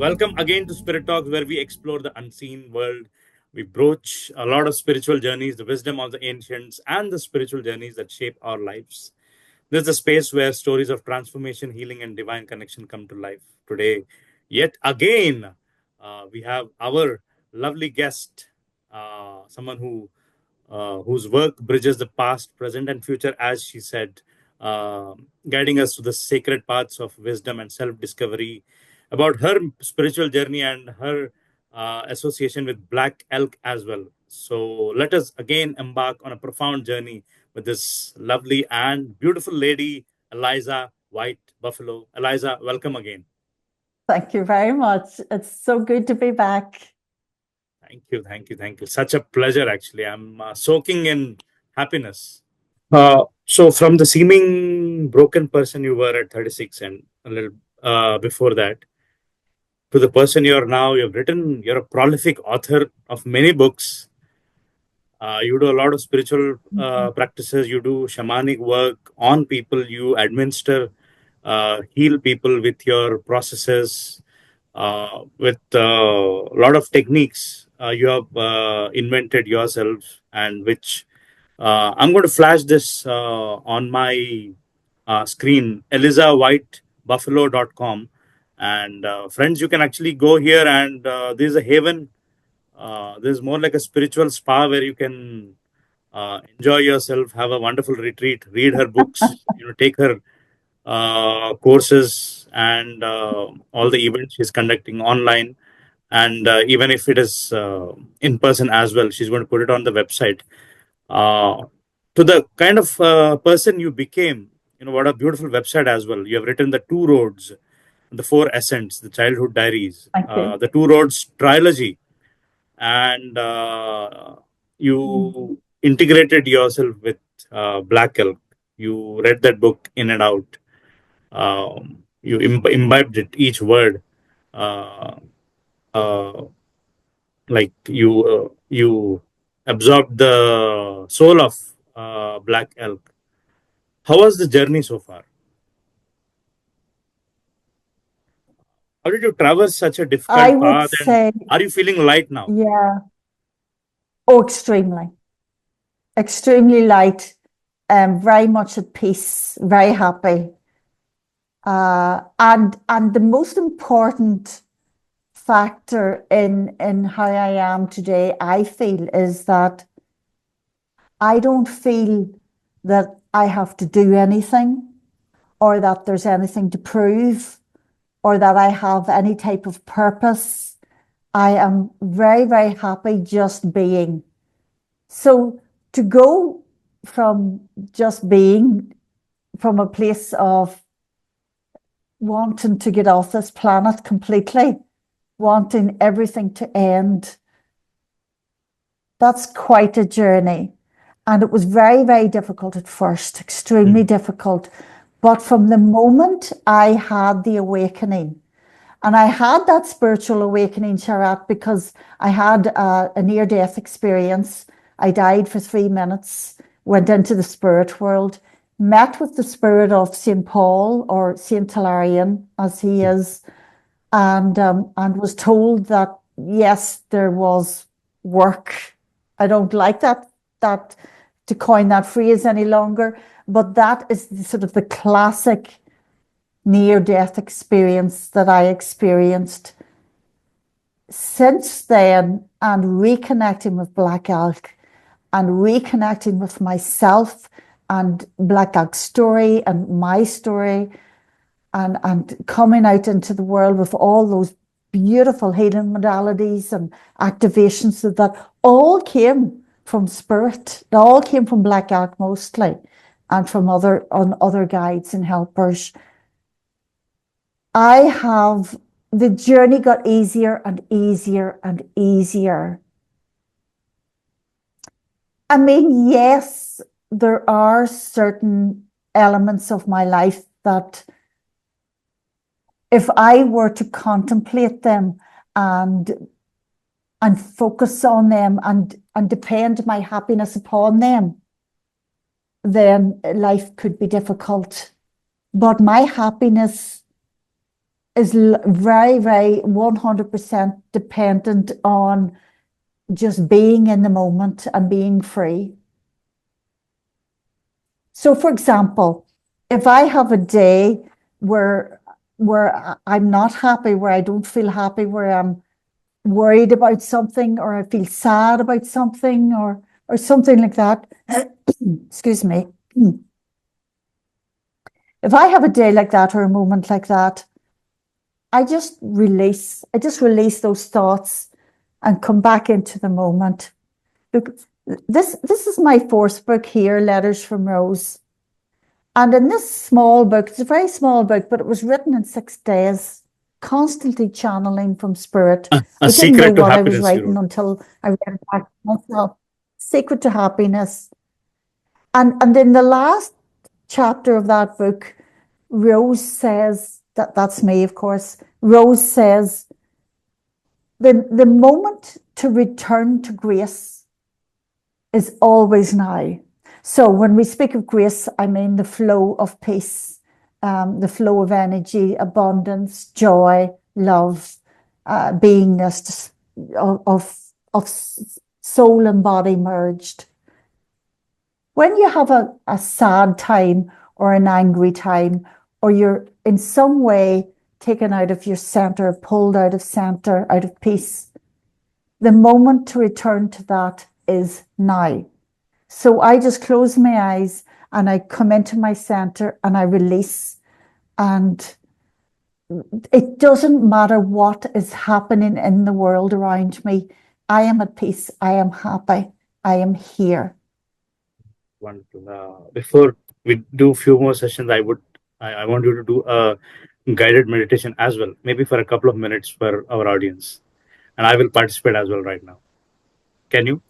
Welcome again to Spirit Talks, where we explore the unseen world. We broach a lot of spiritual journeys, the wisdom of the ancients, and the spiritual journeys that shape our lives. This is a space where stories of transformation, healing, and divine connection come to life. Today, yet again, we have our lovely guest, someone whose work bridges the past, present, and future, as she said, uh, guiding us to the sacred paths of wisdom and self discovery. About her spiritual journey and her association with Black Elk as well. So, let us again embark on a profound journey with this lovely and beautiful lady, Eliza White Buffalo. Eliza, welcome again. Thank you very much. It's so good to be back. Thank you, thank you, thank you. Such a pleasure, actually. I'm soaking in happiness. So from the seeming broken person you were at 36 and a little before that, to the person you are now, you're a prolific author of many books. You do a lot of spiritual Mhm. practices. You do shamanic work on people. You administer, heal people with your processes, with a lot of techniques you have invented yourself, and which I'm going to flash this on my screen, elizawhitebuffalo.com. And friends, you can actually go here, and there's a haven. There's more like a spiritual spa where you can enjoy yourself, have a wonderful retreat, read her books, take her courses, and all the events she's conducting online. And even if it is in person as well, she's going to put it on the website. Uh, to the kind of person you became, what a beautiful website as well. You have written the Two Roads, the Four Ascents, the Childhood Diaries, Thank you. the Two Roads trilogy, and Mm. you integrated yourself with Black Elk. You read that book in and out. You imbibed it, each word. Uh, uh, like you absorbed the soul of Black Elk. How was the journey so far? How did you traverse such a I difficult would path? And say, are you feeling light now? yeah, oh, extremely, extremely light, very much at peace, very happy. And the most important factor in how I am today, I feel, is that I don't feel that I have to do anything or that there's anything to prove or that I have any type of purpose. I am very, very happy just being. So to go from just being from a place of wanting to get off this planet completely, wanting everything to end, that's quite a journey. And it was very, very difficult at first, extremely Mm. difficult. But from the moment I had the awakening, and I had that spiritual awakening, Sharat, because I had a near death experience. I died for 3 minutes, went into the spirit world, met with the spirit of St. Paul or St. Hilarion, as he is, and was told that, yes, there was work. I don't like that to coin that phrase any longer, but that is sort of the classic near-death experience that I experienced. Since then, and reconnecting with Black Elk and reconnecting with myself and Black Elk's story and my story, and coming out into the world with all those beautiful healing modalities and activations that all came from spirit. They all came from Black Elk mostly, and from other guides and helpers. I have the journey got easier and easier and easier. I mean, yes, there are certain elements of my life that if I were to contemplate them and and focus on them and depend my happiness upon them, then life could be difficult. But my happiness is very, very 100% dependent on just being in the moment and being free. So, for example, if I have a day where I'm not happy, where I don't feel happy, where I'm worried about something, or I feel sad about something, or something like that, excuse me. If I have a day like that or a moment like that, I just release those thoughts and come back into the moment. Look, this is my fourth book here, Letters from Rose. And in this small book, it's a very small book, but it was written in 6 days, constantly channeling from spirit. A I didn't know secret to what I was happiness, you writing wrote. until I read it back to myself. Secret to Happiness. And in the last chapter of that book, Rose says, that's me, of course. Rose says, the moment to return to grace is always now. So when we speak of grace, I mean the flow of peace, the flow of energy, abundance, joy, love, beingness of soul and body merged. When you have a sad time or an angry time, or you're in some way taken out of your center, pulled out of center, out of peace, the moment to return to that is now. So I just close my eyes and I come into my center and I release. And it doesn't matter what is happening in the world around me. I am at peace. I am happy. I am here. Wonderful. Before we do a few more sessions, I want you to do a guided meditation as well, maybe for a couple of minutes for our audience, and I will participate as well right now. Can you?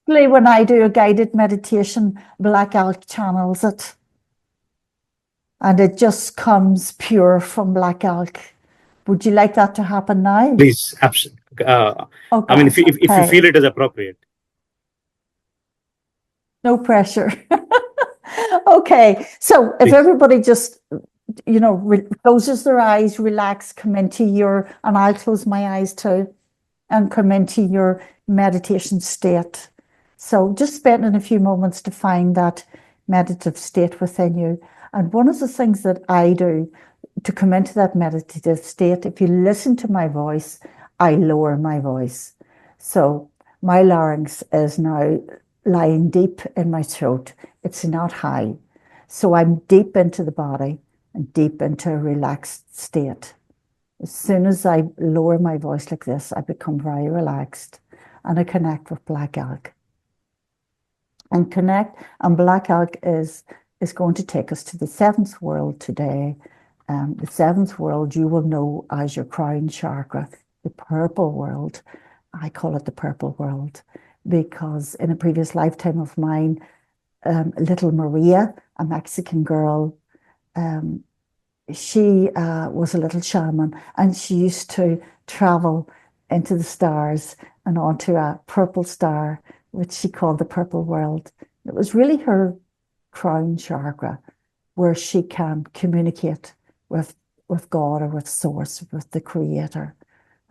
Usually when I do a guided meditation, Black Elk channels it. And it just comes pure from Black Elk. Would you like that to happen now? Please, I mean, Okay. if you feel Okay. it is appropriate, No pressure. Okay. So if please. everybody just, closes their eyes, relax, come into and I'll close my eyes too, and come into your meditation state. So just spending a few moments to find that meditative state within you. And one of the things that I do to come into that meditative state, if you listen to my voice, I lower my voice. So my larynx is now lying deep in my throat. It's not high. So I'm deep into the body and deep into a relaxed state. As soon as I lower my voice like this, I become very relaxed and I connect with Black Elk. And Black Elk is going to take us to the seventh world today. The seventh world you will know as your crown chakra, the purple world. I call it the purple world because in a previous lifetime of mine, little Maria, a Mexican girl, she was a little shaman and she used to travel into the stars and onto a purple star, which she called the purple world. It was really her crown chakra where she can communicate with, with God or with Source, with the Creator.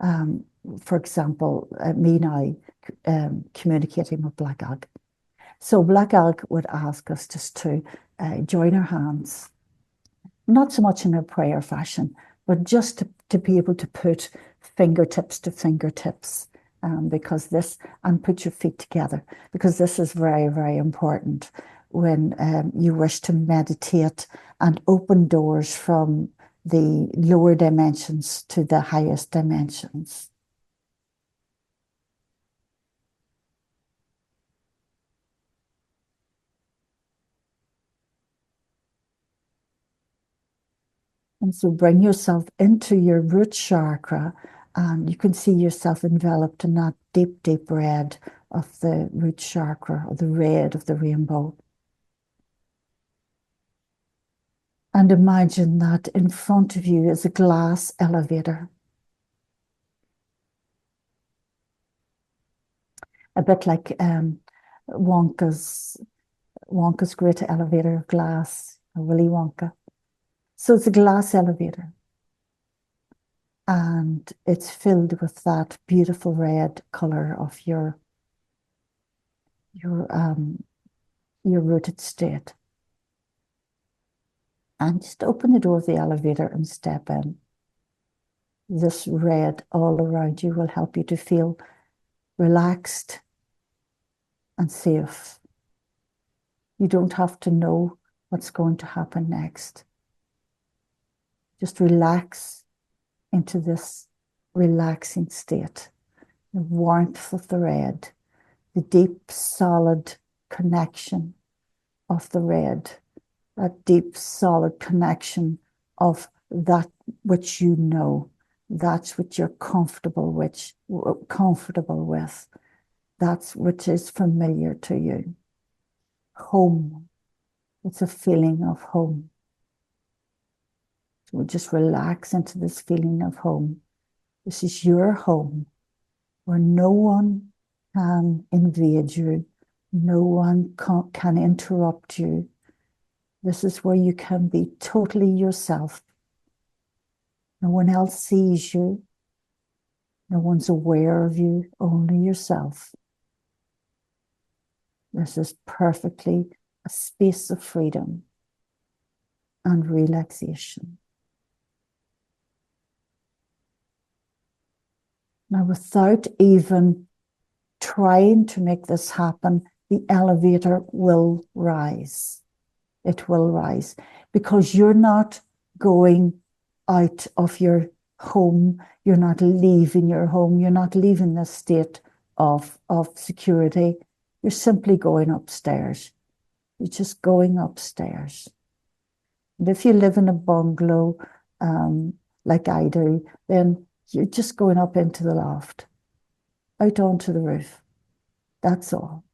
Um, for example, me now communicating with Black Elk. So Black Elk would ask us just to join our hands, not so much in a prayer fashion, but just to be able to put fingertips to fingertips, because this, and put your feet together, because this is very, very important when you wish to meditate and open doors from the lower dimensions to the highest dimensions. And so bring yourself into your root chakra, and you can see yourself enveloped in that deep, deep red of the root chakra, or the red of the rainbow. And imagine that in front of you is a glass elevator, a bit like Wonka's great elevator of glass, Willy Wonka. So it's a glass elevator. and it's filled with that beautiful red color of your um your rooted state. And just open the door of the elevator and step in. This red all around you will help you to feel relaxed and safe. You don't have to know what's going to happen next. Just relax into this relaxing state. The warmth of the red, the deep, solid connection of the red, that deep, solid connection of that which you know, that's what you're comfortable with, that's which is familiar to you. Home. It's a feeling of home. So we just relax into this feeling of home. This is your home where no one can invade you. No one can interrupt you. This is where you can be totally yourself. No one else sees you. No one's aware of you, only yourself. This is perfectly a space of freedom and relaxation. Now, without even trying to make this happen, the elevator will rise. It will rise because you're not going out of your home. You're not leaving your home. You're not leaving the state of security. You're simply going upstairs. You're just going upstairs. And if you live in a bungalow, like I do, then you're just going up into the loft, out onto the roof. That's all.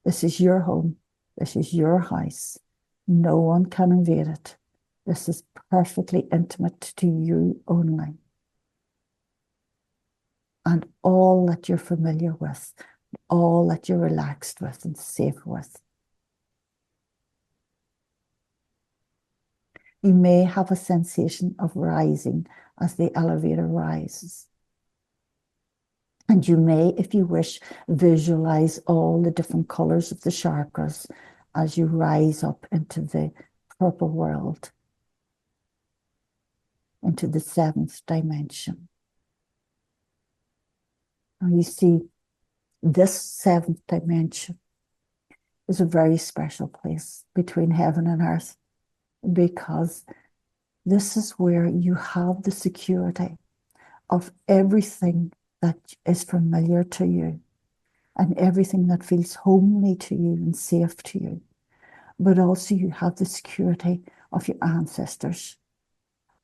This is your home. This is your house. No one can invade it. This is perfectly intimate to you only. And all that you're familiar with, all that you're relaxed with and safe with. You may have a sensation of rising as the elevator rises. And you may, if you wish, visualize all the different colors of the chakras as you rise up into the purple world, into the seventh dimension. Now you see, this seventh dimension is a very special place between heaven and earth because this is where you have the security of everything that is familiar to you and everything that feels homely to you and safe to you. But also you have the security of your ancestors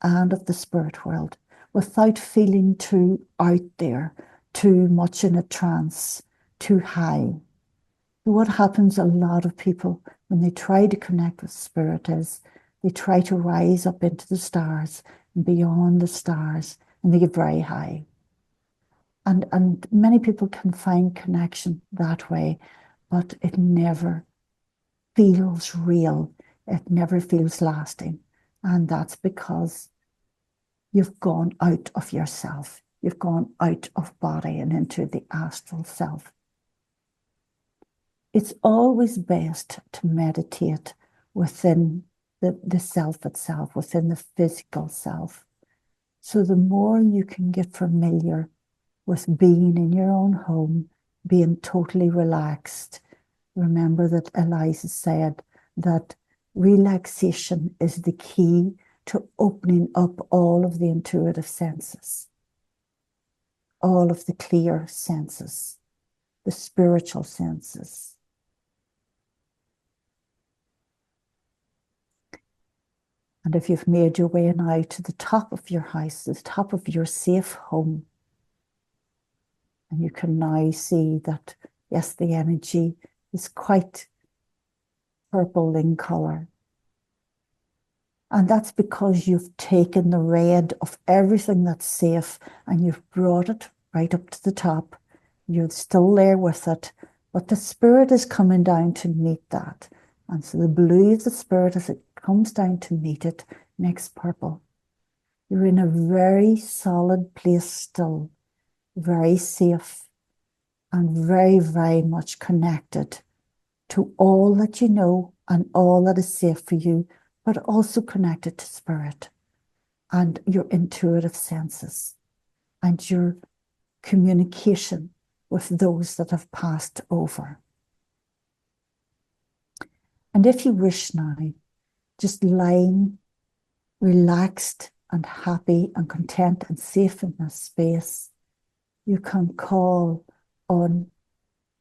and of the spirit world without feeling too out there, too much in a trance, too high. What happens a lot of people when they try to connect with spirit is they try to rise up into the stars and beyond the stars, and they get very high. And many people can find connection that way, but it never feels real. It never feels lasting. And that's because you've gone out of yourself. You've gone out of body and into the astral self. It's always best to meditate within the self itself, within the physical self. So the more you can get familiar with being in your own home, being totally relaxed. Remember that Eliza said that relaxation is the key to opening up all of the intuitive senses, all of the clear senses, the spiritual senses. And if you've made your way now to the top of your house, the top of your safe home, and you can now see that, yes, the energy is quite purple in color. And that's because you've taken the red of everything that's safe and you've brought it right up to the top. You're still there with it, but the spirit is coming down to meet that. And so the blue of the spirit, as it comes down to meet it, makes purple. You're in a very solid place still, very safe, and very, very much connected to all that you know and all that is safe for you, but also connected to spirit and your intuitive senses and your communication with those that have passed over. And if you wish now, just lying relaxed and happy and content and safe in this space, you can call on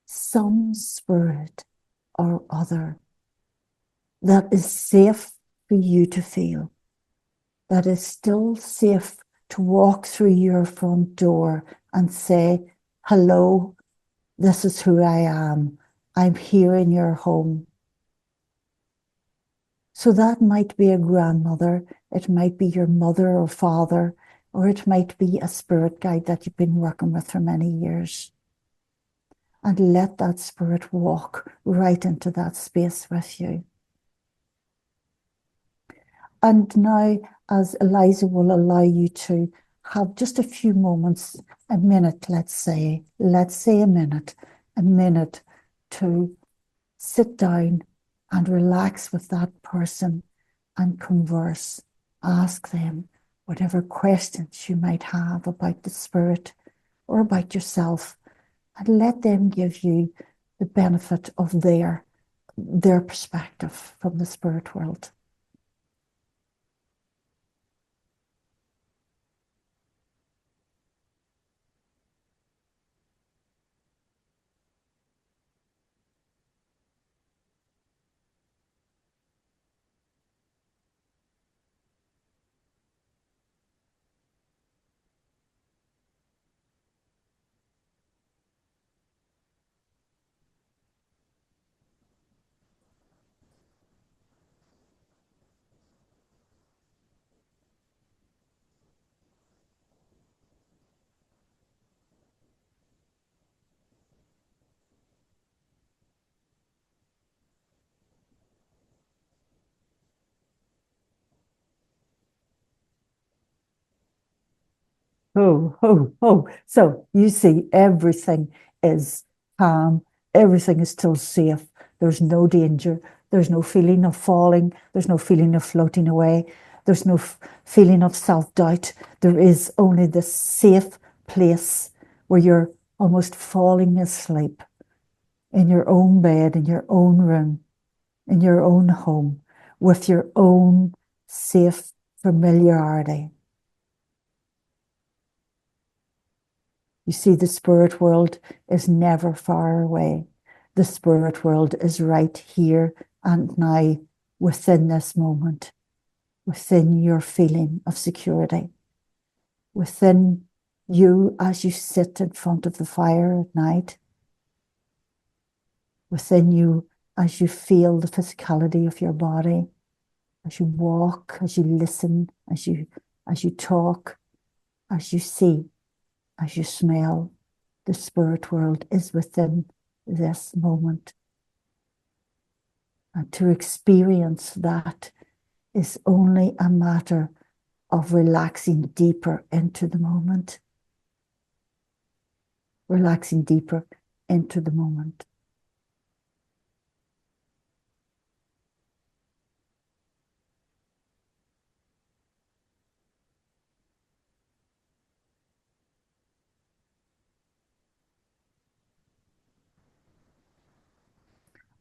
some spirit or other that is safe for you to feel, that is still safe to walk through your front door and say, hello, this is who I am. I'm here in your home. So that might be a grandmother, it might be your mother or father, or it might be a spirit guide that you've been working with for many years. And let that spirit walk right into that space with you. And now, as Eliza will allow you to have just a few moments, a minute, let's say a minute to sit down and relax with that person and converse. Ask them whatever questions you might have about the spirit or about yourself, and let them give you the benefit of their perspective from the spirit world. Oh, oh, oh. So you see, everything is calm, everything is still safe. There's no danger. There's no feeling of falling. There's no feeling of floating away. There's no feeling of self-doubt. There is only this safe place where you're almost falling asleep in your own bed, in your own room, in your own home, with your own safe familiarity. You see, the spirit world is never far away. The spirit world is right here and now, within this moment, within your feeling of security, within you as you sit in front of the fire at night, within you as you feel the physicality of your body, as you walk, as you listen, as you talk, as you see, as you smell. The spirit world is within this moment. And to experience that is only a matter of relaxing deeper into the moment. Relaxing deeper into the moment.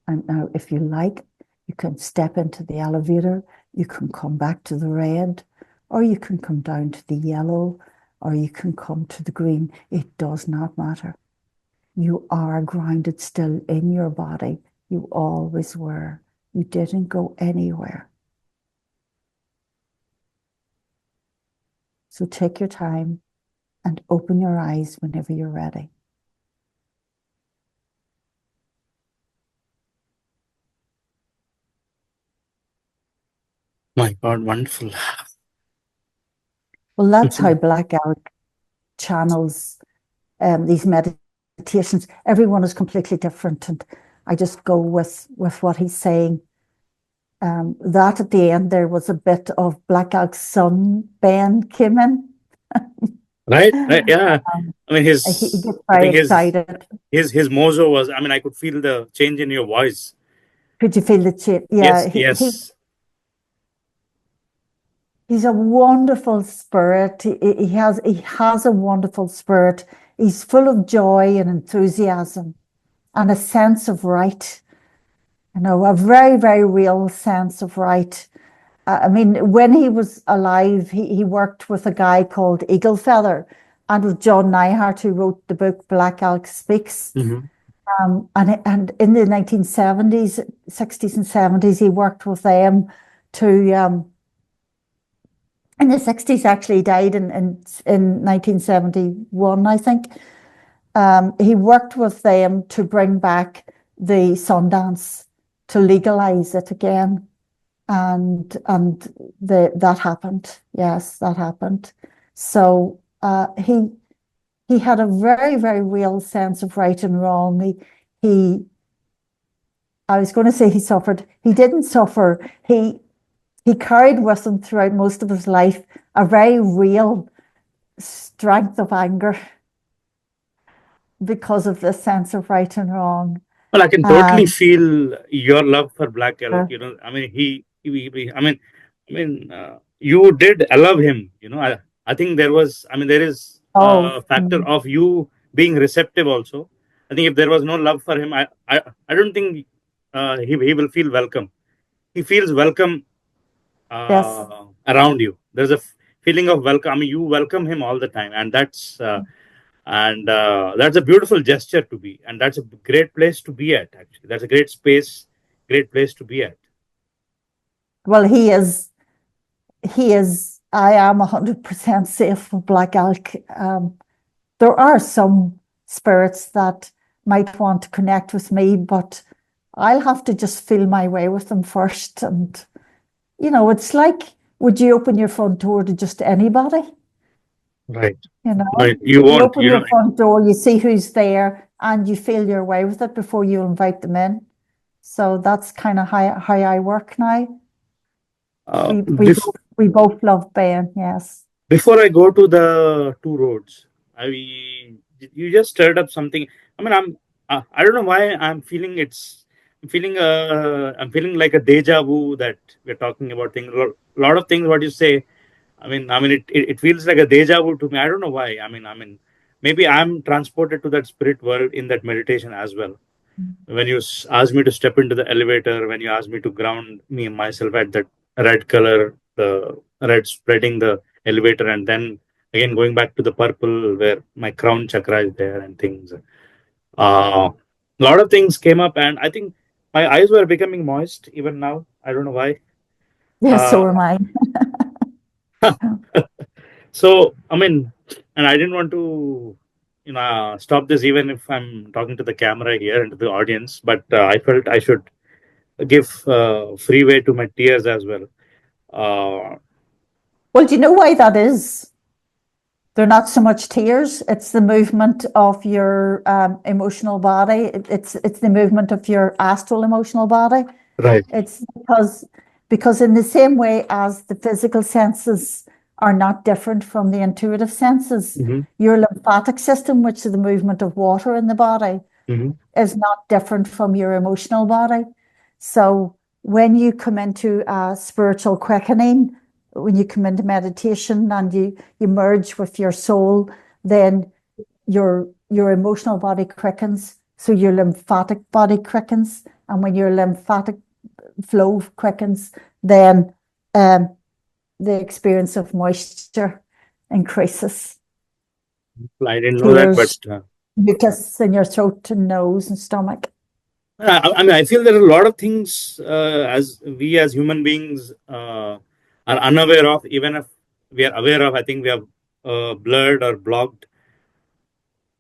And now, if you like, you can step into the elevator, you can come back to the red, or you can come down to the yellow, or you can come to the green. It does not matter. You are grounded still in your body. You always were. You didn't go anywhere. So take your time and open your eyes whenever you're ready. My God, wonderful. Well, that's how Black Elk channels these meditations. Everyone is completely different, and I just go with what he's saying. That at the end there was a bit of Black Elk's son, Ben, came in. Right, right, yeah. I mean, He his, gets I very think excited. his mozo was. I mean, I could feel the change in your voice. Could you feel the change? Yeah, Yes, yes. he's a wonderful spirit. He has a wonderful spirit. He's full of joy and enthusiasm and a sense of right. You know, a very, very real sense of right. I mean, when he was alive, he worked with a guy called Eagle Feather and with John Neihart, who wrote the book Black Elk Speaks. Hmm. And in the 1970s, 60s and 70s, he worked with them to, in the 60s, actually, he died in 1971, I think. He worked with them to bring back the Sundance, to legalize it again. And that happened. Yes, that happened. So he had a very, very real sense of right and wrong. He I was going to say he suffered. He didn't suffer. He carried with him throughout most of his life a very real strength of anger because of this sense of right and wrong. Well, I can totally And feel your love for Black Elk. uh, I mean, you did love him. I think there was. I mean, there is oh, a factor of you being receptive also. I think if there was no love for him, I don't think he will feel welcome. He feels welcome yes. around you. There's a feeling of welcome. I mean, you welcome him all the time, and that's a beautiful gesture to be, and that's a great place to be at. Actually, that's a great space, great place to be at. Well, he is. He is. I am 100% safe with Black Elk. There are some spirits that might want to connect with me, but I'll have to just feel my way with them first. And, you know, it's like, would you open your front door to just anybody? Right. You No, know, you you won't. open your front door, you see who's there, and you feel your way with it before you invite them in. So that's kind of how I work now. Uh, bef- We both love Ben, yes. Before I go to the two roads, I you just stirred up something. I mean, I don't know why I'm feeling like a deja vu that we're talking about things. A lot of things what you say. It feels like a deja vu to me. I don't know why. Maybe I'm transported to that spirit world in that meditation as well. When you asked me to step into the elevator, when you asked me to ground me myself at that red color, the red spreading the elevator, and then again going back to the purple where my crown chakra is there and things. A lot of things came up, and I think my eyes were becoming moist even now. I don't know why. Yes, Uh, so am I. So, and I didn't want to, stop this even if I'm talking to the camera here and to the audience, but I felt I should give freeway to my tears as well. Uh, Well, do you know why that is? They're not so much tears, it's the movement of your emotional body. It's the movement of your astral emotional body. right. It's because in the same way as the physical senses are not different from the intuitive senses, Hmm. your lymphatic system, which is the movement of water in the body, Hmm. is not different from your emotional body. So when you come into a spiritual quickening, when you come into meditation and you merge with your soul, then your emotional body quickens, so your lymphatic body quickens, and when your lymphatic flow quickens, then um, the experience of moisture increases. I didn't know that, but Tears, mucus in your throat and nose and stomach. I feel there are a lot of things as we as human beings are unaware of, even if we are aware of. I think we have blurred or blocked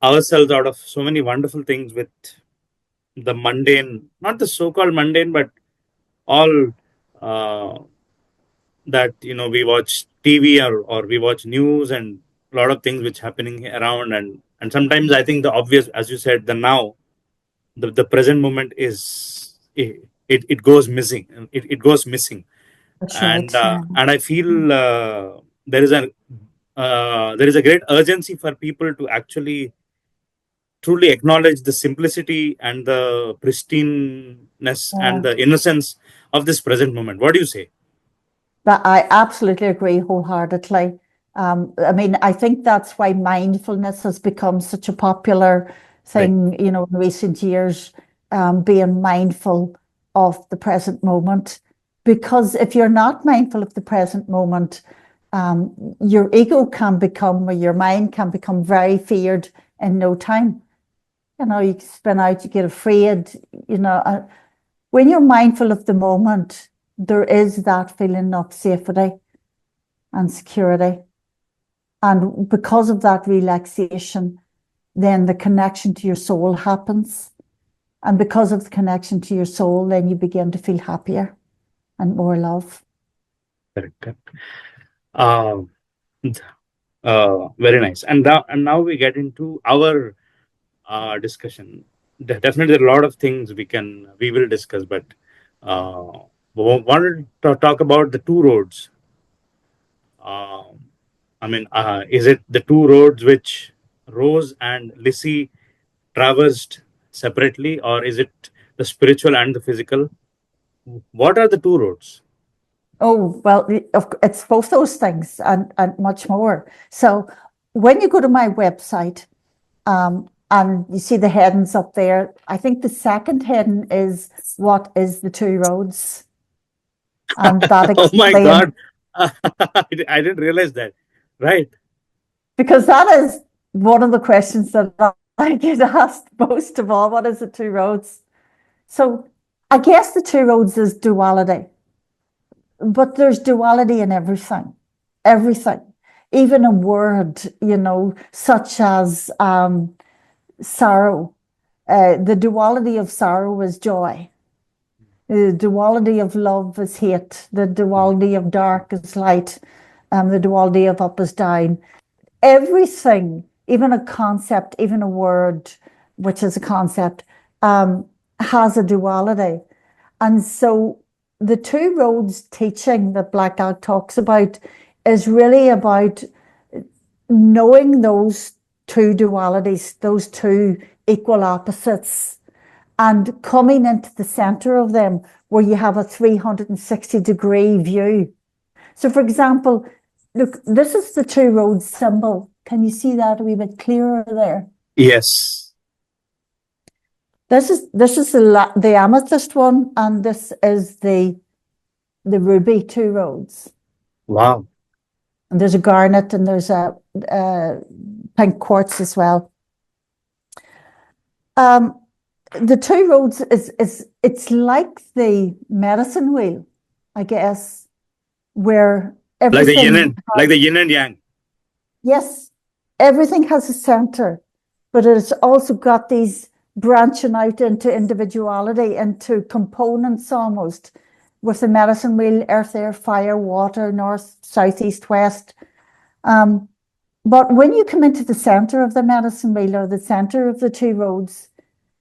ourselves out of so many wonderful things with the mundane, not the so-called mundane, but all uh, that we watch TV or we watch news and a lot of things which happening around, and sometimes I think the obvious, as you said, the now, the present moment is it goes missing. It goes missing. That's right. Yeah. And I feel there is a there is a great urgency for people to actually truly acknowledge the simplicity and the pristineness and Yeah. the innocence of this present moment. What do you say? But I absolutely agree wholeheartedly. I mean, I think that's why mindfulness has become such a popular Right. thing, in recent years, being mindful of the present moment. Because if you're not mindful of the present moment, your ego can become, or your mind can become very feared in no time. You spin out, you get afraid, you know. When you're mindful of the moment, there is that feeling of safety and security. And because of that relaxation, then the connection to your soul happens. And because of the connection to your soul, then you begin to feel happier and more love. Correct. Correct. Uh, very nice. And now we get into our discussion. Definitely, there are a lot of things we will discuss, but uh, wanted to talk about the two roads. I mean, is it the two roads which Rose and Lissy traversed separately, or is it the spiritual and the physical? What are the two roads? Oh, well, it's both those things and much more. So when you go to my website, and you see the headings up there, I think the second heading is what is the two roads? And that Oh my explains, God. I didn't realize that. Right. because that is one of the questions that I get asked most of all. What is the two roads? So I guess the two roads is duality, but there's duality in everything, everything, even a word, such as sorrow. The duality of sorrow is joy. The duality of love is hate. The duality of dark is light. The duality of up is down. Everything, even a concept, even a word, which is a concept, has a duality. And so the two roads teaching that Black Elk talks about is really about knowing those two dualities, those two equal opposites, and coming into the center of them where you have a 360-degree view. So, for example, look, this is the two roads symbol. Can you see that a wee bit clearer there? Yes. This is the amethyst one, and this is the ruby two roads. Wow. And there's a garnet and there's a pink quartz as well. Um, the two roads is it's like the medicine wheel, I guess, where everything, Like the yin and yang. yes, everything has a center, but it's also got these branching out into individuality, into components almost, with the medicine wheel, earth, air, fire, water, north, south, east, west. Um, but when you come into the center of the medicine wheel, or the center of the two roads,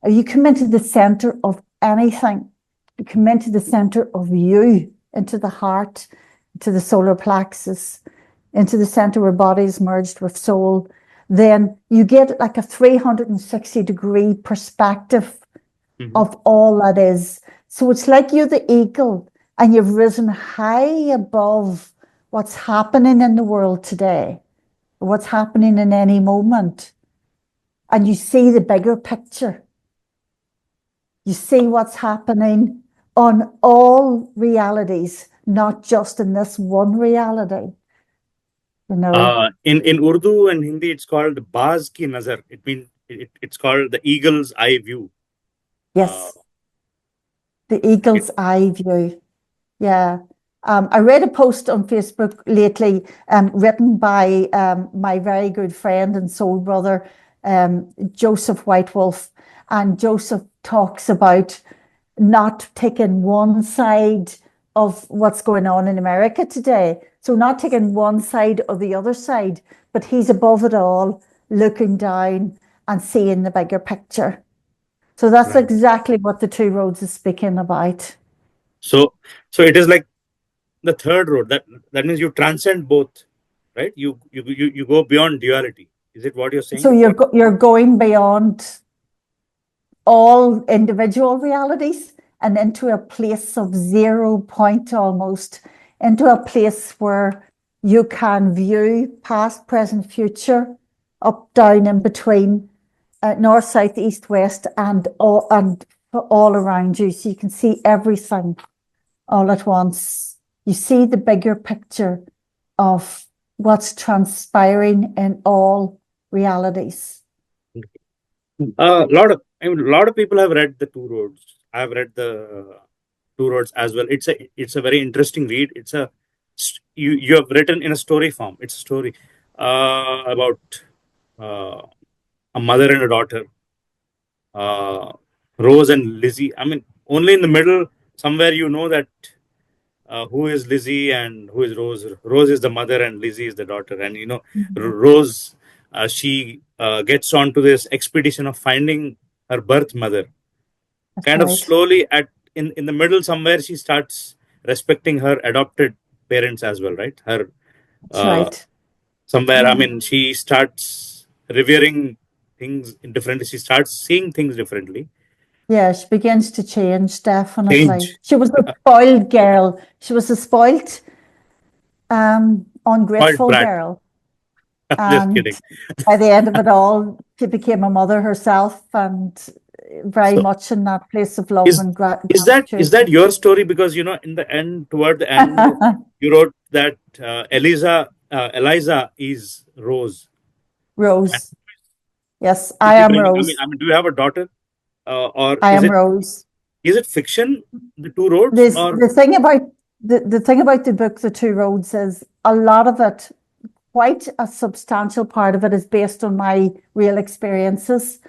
or you come into the center of anything, you come into the center of you, into the heart, into the solar plexus, into the center where body is merged with soul, then you get like a 360-degree perspective Mhm. of all that is. So it's like you're the eagle and you've risen high above what's happening in the world today, what's happening in any moment. And you see the bigger picture. You see what's happening on all realities, not just in this one reality, you know. In Urdu and Hindi, it's called Baz ki Nazar. It's called the eagle's eye view. Uh, Yes, the it, eagle's eye view. Yeah. I read a post on Facebook lately, written by my very good friend and soul brother, Joseph Whitewolf. And Joseph talks about not taking one side of what's going on in America today. So, not taking one side or the other side, but he's above it all, looking down and seeing the bigger picture. So that's Right. exactly what the two roads is speaking about. So, so it is like the third road. That means you transcend both, right? You go beyond duality. Is it what you're So saying? you're going beyond all individual realities and into a place of 0 point almost, into a place where you can view past, present, future, up, down, in between, north, south, east, west, and all around you. So you can see everything all at once. You see the bigger picture of what's transpiring in all realities. A lot of people have read the two roads. I've read the two roads as well. It's a very interesting read. You have written in a story form. It's a story about uh, a mother and a daughter, uh, Rose and Lizzie. I mean, only in the middle, somewhere you know that who is Lizzie and who is Rose. Rose is the mother and Lizzie is the daughter. And you know, Mhm. Rose, she gets onto this expedition of finding her birth mother. That's Kind of right. slowly, at in the middle somewhere, she starts respecting her adopted parents as well, right? Her That's uh, right. somewhere, I Yeah. mean, she starts revering things differently. She starts seeing things differently. Yeah, she begins to change, definitely. Change. She was a spoiled girl. She was a spoiled, Spoiled ungrateful brat. girl. I'm just And kidding. by the end of it all, she became a mother herself and very So much in that place of love is and is gratitude. that your story? Because you know, in the end, toward the end, you wrote that Eliza is Rose. And Rose. Yes, is I she am bringing? Rose. Do you have a daughter, or I am Rose. is it fiction? The two roads, This or the thing about the thing about the book, The Two Roads, is a lot of it, quite a substantial part of it, is based on my real experiences.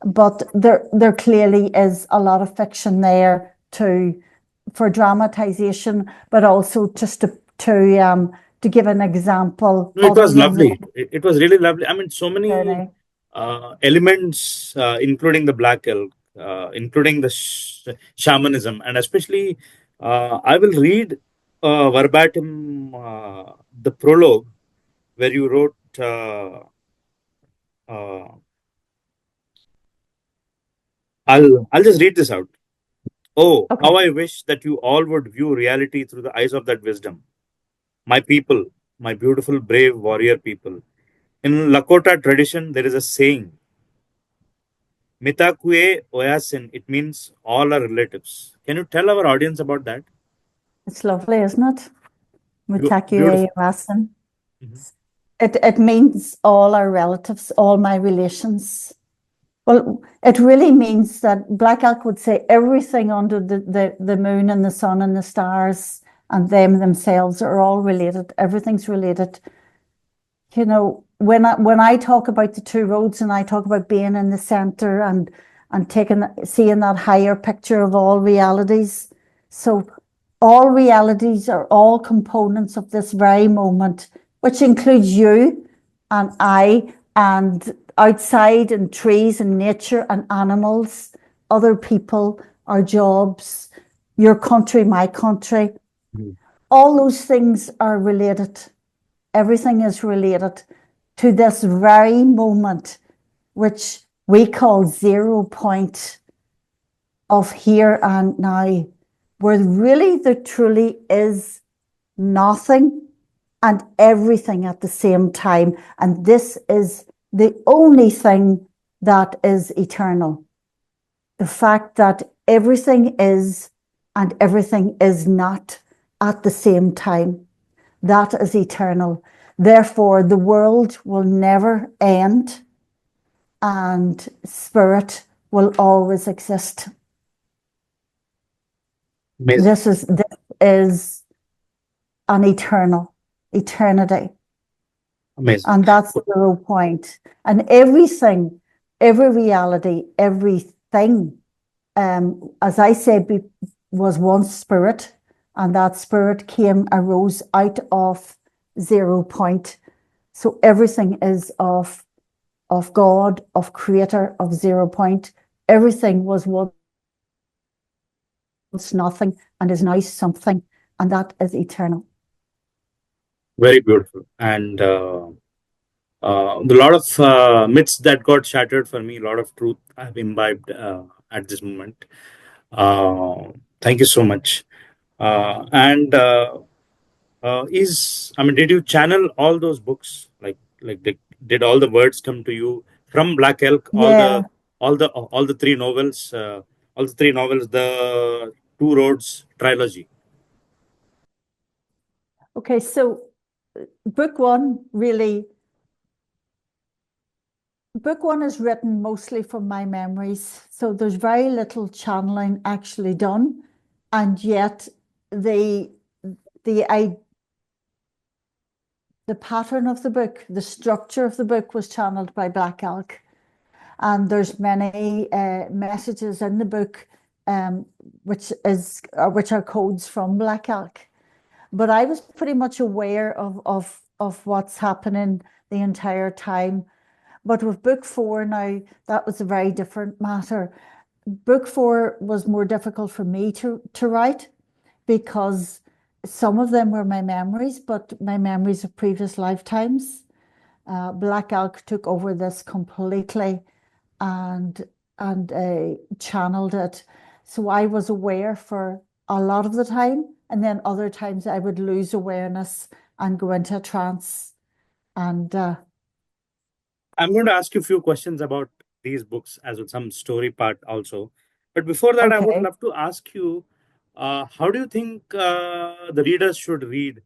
But there clearly is a lot of fiction there too, for dramatization, but also just to give an example no? It other was than the lovely. It was really lovely. I mean, so many journey. elements, including the black elk, including the shamanism, and especially, I will read verbatim the prologue where you wrote. Uh, I'll just read this out. Oh, Okay. how I wish that you all would view reality through the eyes of that wisdom. My people, my beautiful, brave warrior people. In Lakota tradition, there is a saying, Mitakue Oyasin. It means all are relatives. Can you tell our audience about that? It's lovely, isn't it? Mutakure Beautiful. Rasen. Mhm. It means all our relatives, all my relations. Well, it really means that Black Elk would say everything under the moon and the sun and the stars and them themselves are all related. Everything's related. You know, when I talk about the two roads and I talk about being in the center and seeing that higher picture of all realities. So all realities are all components of this very moment, which includes you and I and outside and trees and nature and animals, other people, our jobs, your country, my country. Mhm. All those things are related. Everything is related to this very moment, which we call 0 point of here and now, where really there truly is nothing and everything at the same time. And this is the only thing that is eternal. The fact that everything is and everything is not at the same time. That is eternal. Therefore, the world will never end and spirit will always exist. Amazing. This is an eternity. Amazing. And that's 0 point. And everything, every reality, everything, as I said, was once spirit, and that spirit arose out of 0 point. So everything is of God, of creator, of 0 point. Everything was once nothing and is now something, and that is eternal. Very beautiful. And a lot of myths that got shattered for me, a lot of truth I've imbibed at this moment. Thank you so much. And is I mean, did you channel all those books? Did all the words come to you from Black Elk? Yeah. All the three novels, the Two Roads trilogy. Okay. So book one really, book one is written mostly from my memories. So there's very little channeling actually done. And yet the the the pattern of the book, the structure of the book was channeled by Black Elk. And there's many messages in the book, um, which are codes from Black Elk. But I was pretty much aware of what's happening the entire time. But with book four now, that was a very different matter. Book four was more difficult for me to write because some of them were my memories, but my memories of previous lifetimes. Black Elk took over this completely and channeled it. So I was aware for a lot of the time, and then other times I would lose awareness and go into a trance. And I'm going to ask you a few questions about these books as with some story part also. But before that, I would okay, love to ask you, how do you think the readers should read?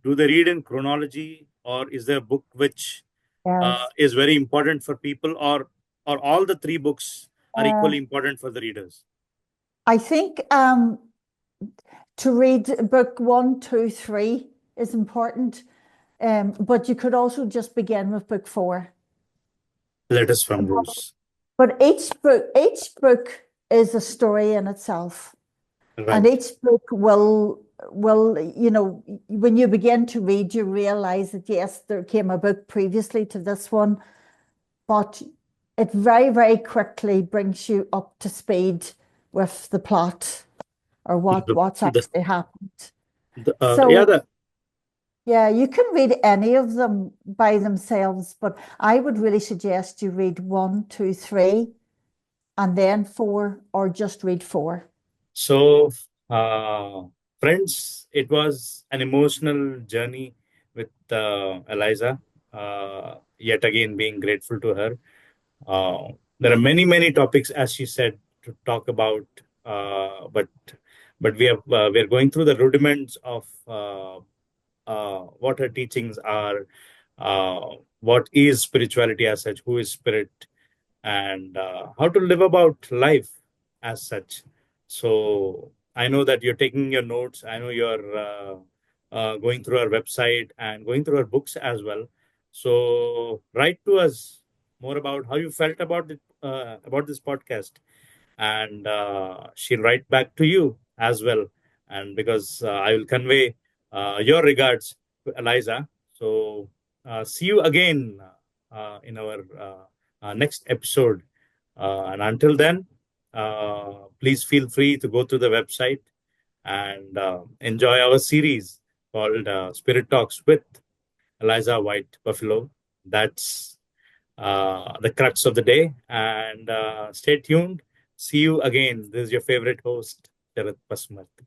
Do they read in chronology, or is there a book which yes. is very important for people, or all the three books are Uh, equally important for the readers? I think to read book one, two, three is important, but you could also just begin with book four. Letters from Rose. But each book is a story in itself. And Right. each book will, when you begin to read, you realize that yes, there came a book previously to this one, but it very, very quickly brings you up to speed with the plot or The, what's the, actually happened. yeah, So yeah, you can read any of them by themselves, but I would really suggest you read one, two, three, and then four, or just read four. So, uh, friends, it was an emotional journey with Eliza. Yet again, being grateful to her. There are many, many topics, as she said, to talk about. But we are going through the rudiments of what her teachings are, what is spirituality as such, who is spirit, and how to live about life as such. So I know that you're taking your notes. I know you're going through our website and going through our books as well. So write to us more about how you felt about this podcast, and she'll write back to you as well. And because I will convey your regards to Eliza. So see you again in our next episode. And until then, please feel free to go to the website and enjoy our series called Spirit Talks with Eliza White Buffalo. That's the crux of the day. And stay tuned. See you again. This is your favorite host, Sharat Pasumarthy.